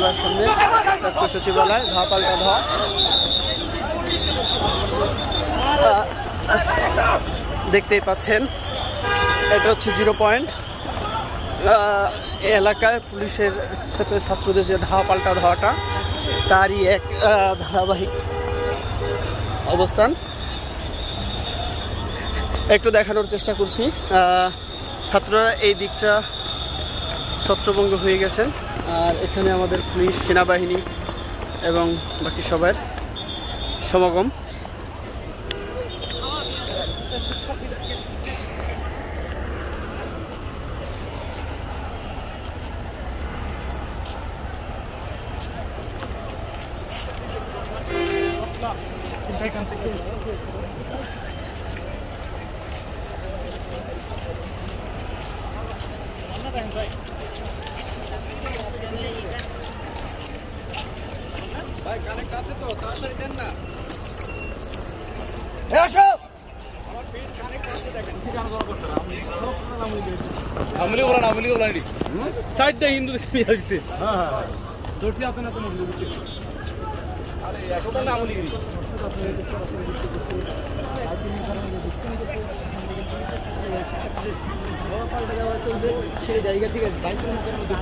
সচিবালয়ের সামনে, ছাত্র সচিবালয় ধোয়া পাল্টা ধোয়া। দেখতেই পাচ্ছেন এটা হচ্ছে 0 পয়েন্ট। এলাকায় পুলিশের সাথে ছাত্রদের যে ধাওয়া পাল্টা ধাওয়াটা তারই এক ধারাবাহিক অবস্থান একটু দেখানোর চেষ্টা করছি। ছাত্ররা এই দিকটা ছত্রভঙ্গ হয়ে গেছেন, আর এখানে আমাদের পুলিশ, সেনাবাহিনী এবং বাকি সবার সমাগম। ভাই কানেক্ট আছে তো, তাড়াতাড়ি দেন না। আমার ফিট কানেক্ট আছে, দেখেন ঠিকানা ধরা করতে না। আমলি বলেন সাইডটা হিন্দু দেখতে আসতে। হ্যাঁ দর্শি আছে না তো মনে হচ্ছে। আরে এখন না আমলিগিরি সেই জায়গা থেকে বাইকের মুখের মধ্যে